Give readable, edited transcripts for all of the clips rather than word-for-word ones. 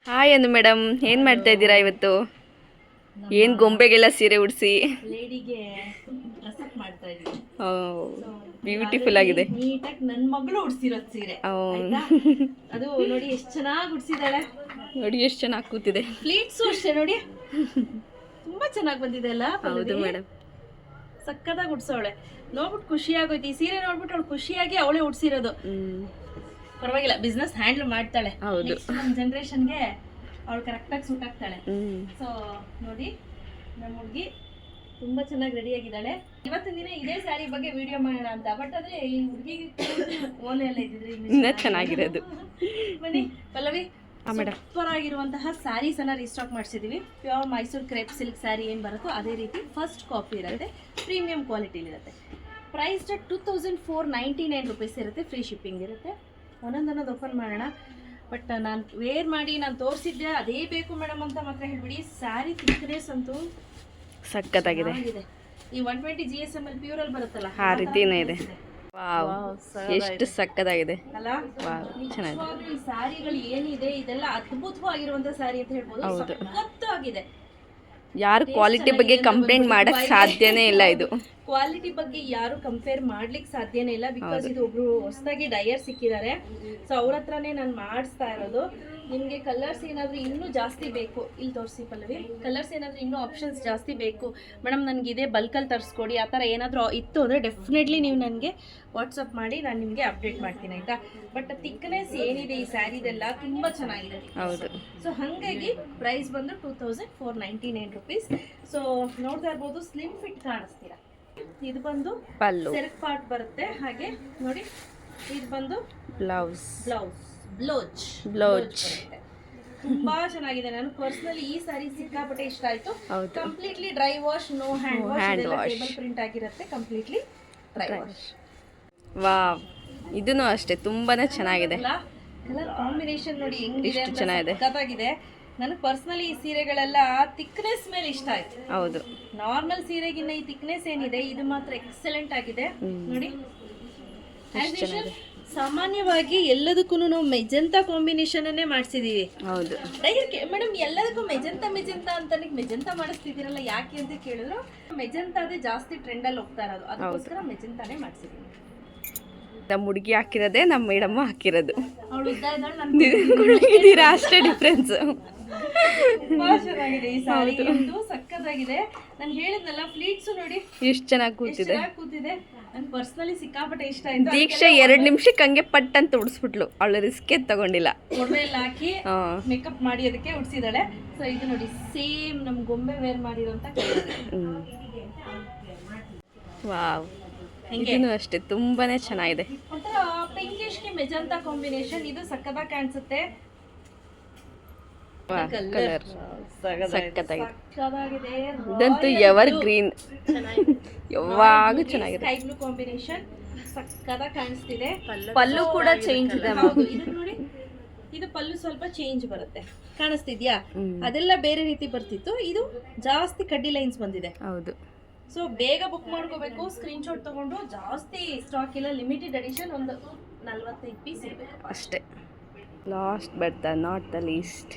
Hi ಅಂದು madam, ಏನು ಮಾಡ್ತಾ ಇದ್ದೀರಾ ಇವತ್ತು? ಏನು ಗೊಂಬೆಗೆಲ್ಲ ಸೀರೆ ಉಡಿಸಿ ಲೇಡಿಗೆ ಡ್ರೆಸ್ ಅಪ್ ಮಾಡ್ತಾ ಇದ್ದೀವಿ. ಬ್ಯೂಟಿಫುಲ್ ಆಗಿದೆ. ನೀಟಾಗಿ ನನ್ನ ಮಗಳು ಉಡ್ಸಿರೋದು ಸೀರೆ. ಅದು ನೋಡಿ ಎಷ್ಟು ಚೆನ್ನಾಗಿ ಉಡ್ಸಿದಾಳೆ. ನೋಡಿ ಎಷ್ಟು ಚೆನ್ನಾಗಿ ಕೂತಿದೆ. ಪ್ಲೀಟ್ಸು ಅಷ್ಟೇ ನೋಡಿ, ತುಂಬಾ ಚೆನ್ನಾಗಿ ಬಂದಿದೆ ಅಲ್ಲ. ಹೌದು ಮೇಡಮ್, ಸಕ್ಕತ್ತಾಗಿ ಉಡ್ಸೋಳೆ. ನೋಡ್ಬಿಟ್ಟು ಖುಷಿ ಆಗೋಯ್ತು. ಈ ಸೀರೆ ನೋಡ್ಬಿಟ್ಟು ಅವಳು ಖುಷಿಯಾಗಿ ಅವಳೇ ಉಡ್ಸಿರೋದು. ಪರವಾಗಿಲ್ಲ, ಬಿಸ್ನೆಸ್ ಹ್ಯಾಂಡಲ್ ಮಾಡ್ತಾಳೆ. ಹೌದು, ನಮ್ಮ ಜನರೇಷನ್ಗೆ ಅವಳು ಕರೆಕ್ಟಾಗಿ ಸೂಟ್ ಆಗ್ತಾಳೆ. ಸೊ ನೋಡಿ, ನಮ್ಮ ಹುಡುಗಿ ತುಂಬಾ ಚೆನ್ನಾಗಿ ರೆಡಿ ಆಗಿದ್ದಾಳೆ. ಇವತ್ತಿನ ದಿನ ಇದೇ ಸ್ಯಾರಿ ಬಗ್ಗೆ ವಿಡಿಯೋ ಮಾಡೋಣ ಅಂತ, ಬಟ್ ಆದ್ರೆ ಈ ಹುಡುಗಿಗೆ ಓಲೆ ಎಲ್ಲ ಇದ್ದಿದ್ರೆ ಇನ್ನೂ ಚೆನ್ನಾಗಿರೋದು. ಬನ್ನಿ ಪಲ್ಲವಿ, ಸೂಪರ್ ಆಗಿರುವಂತಹ ಸ್ಯಾರೀಸ್ ಅನ್ನ ರೀಸ್ಟಾಕ್ ಮಾಡಿಸಿದೀವಿ. Pure Mysore crepe silk saree ಏನ್ ಬರುತ್ತೋ ಅದೇ ರೀತಿ ಫಸ್ಟ್ ಕಾಪಿ ಇರುತ್ತೆ, ಪ್ರೀಮಿಯಂ ಕ್ವಾಲಿಟಿಲಿ ಇರುತ್ತೆ. ಪ್ರೈಸ್ 2499 ರೂಪೀಸ್ ಇರುತ್ತೆ, ಫ್ರೀ ಶಿಪ್ಪಿಂಗ್ ಇರುತ್ತೆ. ಒಂದೊಂದನ್ನೋದು ಓಪನ್ ಮಾಡೋಣ. ಬಟ್ ನಾನು ವೇರ್ ಮಾಡಿ ನಾನು ತೋರಿಸಿದ್ದೆ ಅದೇ ಬೇಕು ಮೇಡಮ್ ಅಂತ ಮಾತ್ರ ಹೇಳ್ಬಿಡಿ. ಸ್ಯಾರಿ ಥಿಕ್ನೆಸ್ ಅಂತೂ ಸಕ್ಕತ್ತಾಗಿದೆ. ಈ 120 GSM ಪ್ಯೂರ್ ಅಲ್ಲಿ ಬರುತ್ತಲ್ಲ ಆ ರೀತಿನೇ ಇದೆ. ವಾವ್, ಎಷ್ಟು ಸಕ್ಕತ್ತಾಗಿದೆ ಅಲ್ಲ. ಚೆನ್ನಾಗಿದೆ. ಈ ಸ್ಯಾರಿಗಳು ಏನಿದೆ ಇದೆಲ್ಲ ಅದ್ಭುತವಾಗಿರುವಂತ ಸ್ಯಾರಿ ಅಂತ ಹೇಳ್ಬೋದು. ಸಕ್ಕತ್ತಾಗಿದೆ. ಯಾರು ಕ್ವಾಲಿಟಿ ಬಗ್ಗೆ ಕಂಪ್ಲೇಂಟ್ ಮಾಡಕ್ ಸಾಧ್ಯನೇ ಇಲ್ಲ. ಇದು ಕ್ವಾಲಿಟಿ ಬಗ್ಗೆ ಯಾರು ಕಂಪೇರ್ ಮಾಡ್ಲಿಕ್ಕೆ ಸಾಧ್ಯನೇ ಇಲ್ಲ. ಬಿಕಾಸ್ ಇದು ಒಬ್ರು ಹೊಸದಾಗಿ ಡೈಯರ್ ಸಿಕ್ಕಿದ್ದಾರೆ. ಸೊ ಅವ್ರ ಹತ್ರನೇ ನಾನು ಮಾಡಿಸ್ತಾ ಇರೋದು. ನಿಮಗೆ ಕಲರ್ಸ್ ಏನಾದರೂ ಇನ್ನೂ ಜಾಸ್ತಿ ಬೇಕು, ಇಲ್ಲಿ ತೋರಿಸಿ ಪಲ್ಲವಿ. ಕಲರ್ಸ್ ಏನಾದರೂ ಇನ್ನೂ ಆಪ್ಷನ್ಸ್ ಜಾಸ್ತಿ ಬೇಕು ಮೇಡಮ್, ನನಗೆ ಇದೇ ಬಲ್ಕಲ್ಲಿ ತರಿಸ್ಕೊಡಿ, ಆ ಥರ ಏನಾದರೂ ಇತ್ತು ಅಂದರೆ ಡೆಫಿನೆಟ್ಲಿ ನೀವು ನನಗೆ ವಾಟ್ಸಪ್ ಮಾಡಿ, ನಾನು ನಿಮಗೆ ಅಪ್ಡೇಟ್ ಮಾಡ್ತೀನಿ, ಆಯಿತಾ. ಬಟ್ ಥಿಕ್ನೆಸ್ ಏನಿದೆ ಈ ಸ್ಯಾರಿದೆಲ್ಲ ತುಂಬ ಚೆನ್ನಾಗಿದೆ. ಹೌದು. ಸೊ ಹಾಗಾಗಿ ಪ್ರೈಸ್ ಬಂದು 2499 ರೂಪೀಸ್. ಸೊ ನೋಡ್ತಾ ಇರ್ಬೋದು, ಸ್ಲಿಮ್ ಫಿಟ್ ಕಾಣಿಸ್ತೀರಾ. ಇದು ಬಂದು ಪಲ್ಲು, ಸೆಲ್ಫ್ ಪಾರ್ಟ್ ಬರುತ್ತೆ. ಹಾಗೆ ನೋಡಿ, ಇದು ಬಂದು ಬ್ಲೌಸ್ ಬ್ಲೌಸ್ ತುಂಬಾ ಚೆನ್ನಾಗಿದೆ. ನಾನು ಪರ್ಸನಲಿ ಈ ಸ್ಯಾರಿ ಸಿಕ್ಕಾಪಟ್ಟೆ ಇಷ್ಟ ಆಯ್ತು. Completely dry wash, no hand wash, table print ಆಗಿರುತ್ತೆ. Completely dry wash. ವಾವ್, ಇದನ್ನು ಅಷ್ಟೇ ತುಂಬಾನೇ ಚೆನ್ನಾಗಿದೆ. ಕಲರ್ ಕಾಂಬಿನೇಷನ್ ನೋಡಿ ಹೆಂಗಿದೆ, ಚೆನ್ನಾಗಿದೆ, ಸಖತ್ತಾಗಿದೆ. ನನಗೆ ಪರ್ಸನಲಿ ಈ ಸೀರೆಗಳೆಲ್ಲ ಥಿಕ್ನೆಸ್ ಮೇಲೆ ಇಷ್ಟ ಆಯ್ತು. ಹೌದು, ನಾರ್ಮಲ್ ಸೀರೆಗಿನ್ನ ಈ ಥಿಕ್ನೆಸ್ ಏನಿದೆ ಇದು ಮಾತ್ರ ಎಕ್ಸಲೆಂಟ್ ಆಗಿದೆ ನೋಡಿ. ಸಾಮಾನ್ಯವಾಗಿ ಎಲ್ಲದಕ್ಕೂ ನಾವು ಮೆಜೆಂಟಾ ಕಾಂಬಿನೇಷನ್ ಅನ್ನೇ ಮಾಡಿಸಿದೀವಿ. ಹೌದು ಮೇಡಮ್, ಎಲ್ಲದಕ್ಕೂ ಮೆಜೆಂಟಾ ಅಂತ ಮೆಜೆಂಟಾ ಮಾಡಿಸ್ತಿದ್ದೀರಲ್ಲ ಯಾಕೆ ಅಂತ ಕೇಳಿದ್ರು, ಮೆಜೆಂಟಾದೇ ಜಾಸ್ತಿ ಟ್ರೆಂಡ್ ಅಲ್ಲಿ ಹೋಗ್ತಾ ಇರೋದು, ಅದಕ್ಕೋಸ್ಕರ ಮೆಜೆಂಟಾನೇ ಮಾಡಿಸಿದೀವಿ. ನಮ್ಮ ಹುಡುಗಿ ಹಾಕಿರೋದೇ ನಮ್ಮ ಮೇಡಮ್ ಹಾಕಿರೋದು. ಅವಳು ಉದ್ದ ಇದ್ದಾಳೆ, ಅಷ್ಟೇ ಡಿಫ್ರೆನ್ಸ್. ತುಂಬಾ ಚೆನ್ನಾಗಿದೆ ಈ ಸಾರಿ, ಸಕ್ಕತ್ತಾಗಿದೆ. ನಾನು ಹೇಳಿದ್ನಲ್ಲ, ಫ್ಲೀಟ್ಸ್ ನೋಡಿ ಎಷ್ಟು ಚೆನ್ನಾಗಿ ಕೂತಿದೆ. ನನ್ ಪರ್ಸನಲಿ ಸಿಕ್ಕಾಪಟ್ಟೆ ಇಷ್ಟ ಆಯ್ತು. ದೀಕ್ಷಾ 2 ನಿಮಿಷಕ್ಕೆ ಹಂಗೆ ಪಟ್ ಅಂತ ಉಡಿಸ್ಬಿಟ್ಲು. ಅವಳು ರಿಸ್ಕೇ ತಗೊಂಡಿಲ್ಲ, ಒಡವೆ ಎಲ್ಲ ಹಾಕಿ ಮೇಕಪ್ ಮಾಡಿ ಅದಕ್ಕೆ ಉಡ್ಸಿದಾಳೆ. ಸೊ ಇದು ನೋಡಿ, ಸೇಮ್ ನಮ್ ಗೊಂಬೆ ವೇರ್ ಮಾಡಿರೋಂತ. ವಾವ್, ಇದನ್ನು ಅಷ್ಟೇ ತುಂಬಾನೇ ಚೆನ್ನಾಗಿದೆ. ಒಂಥರ ಪಿಂಕಿಶ್ ಗೆ ಮೆಜಂತಾ ಕಾಂಬಿನೇಷನ್, ಇದು ಸಕ್ಕತ್ತಾಗಿ ಕಾಣಿಸುತ್ತೆ. ಕಲರ್ ಸಕ್ಕತ್ತಾಗಿದೆ. ಇದಂತೂ ಎವರ್ ಗ್ರೀನ್, ಯಾವಾಗ ಚೆನ್ನಾಗಿದೆ. ಸ್ಕೈ ಬ್ಲೂ ಕಾಂಬಿನೇಷನ್ ಸಕ್ಕತ್ತಾಗಿ ಕಾಣಿಸ್ತಿದೆ. ಪಲ್ಲು ಕೂಡ ಚೇಂಜ್ ಇದೆ. ಇದು ನೋಡಿ, ಇದು ಪಲ್ಲು ಸ್ವಲ್ಪ ಚೇಂಜ್ ಬರುತ್ತೆ, ಕಾಣಿಸ್ತಿದ್ಯಾ? ಅದೆಲ್ಲ ಬೇರೆ ರೀತಿ ಬರ್ತಿತ್ತು, ಇದು ಜಾಸ್ತಿ ಕಡ್ಡಿ ಲೈನ್ಸ್ ಬಂದಿದೆ. ಹೌದು. ಸೊ ಬೇಗ ಬುಕ್ ಮಾಡ್ಕೋಬೇಕು, ಸ್ಕ್ರೀನ್ ಶಾಟ್ ತಗೊಂಡು. ಜಾಸ್ತಿ ಸ್ಟಾಕ್ ಇಲ್ಲ, ಲಿಮಿಟೆಡ್ ಎಡಿಷನ್, ಒಂದು 45 ಪೀಸ್ ಇರಬೇಕು ಅಷ್ಟೇ. Last but not the least,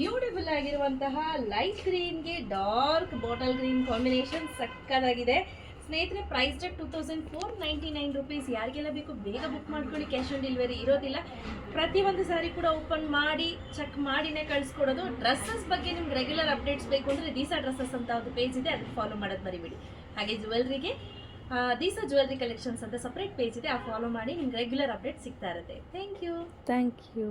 beautiful ಆಗಿರುವಂತಹ ಲೈಟ್ ಗ್ರೀನ್ಗೆ ಡಾರ್ಕ್ ಬಾಟಲ್ ಗ್ರೀನ್ ಕಾಂಬಿನೇಷನ್ ಸಕ್ಕತ್ತಾಗಿದೆ ಸ್ನೇಹಿತರೆ. Price 2499 rupees. ಯಾರಿಗೆಲ್ಲ ಬೇಕು ಬೇಗ ಬುಕ್ ಮಾಡ್ಕೊಳ್ಳಿ, ಕ್ಯಾಶ್ ಆನ್ ಡೆಲಿವರಿ ಇರೋದಿಲ್ಲ. ಪ್ರತಿಯೊಂದು ಸಾರಿ ಕೂಡ ಓಪನ್ ಮಾಡಿ ಚೆಕ್ ಮಾಡಿನೇ ಕಳಿಸ್ಕೊಡೋದು. ಡ್ರೆಸ್ಸಸ್ ಬಗ್ಗೆ ನಿಮ್ಗೆ ರೆಗ್ಯುಲರ್ ಅಪ್ಡೇಟ್ಸ್ ಬೇಕು ಅಂದರೆ ದೀಸಾ ಡ್ರೆಸ್ಸಸ್ ಅಂತ ಒಂದು ಪೇಜ್ ಇದೆ, ಅದಕ್ಕೆ ಫಾಲೋ ಮಾಡೋದು ಮರಿಬೇಡಿ. ಹಾಗೆ ಜ್ಯುವೆಲ್ರಿಗೆ ದೀಸಾ ಜ್ಯುವೆಲ್ರಿ ಕಲೆಕ್ಷನ್ಸ್ ಅಂತ ಸಪ್ರೇಟ್ ಪೇಜ್ ಇದೆ, ಆ ಫಾಲೋ ಮಾಡಿ ನಿಮ್ಗೆ ರೆಗ್ಯುಲರ್ ಅಪ್ಡೇಟ್ ಸಿಗ್ತಾ ಇರುತ್ತೆ. Thank you.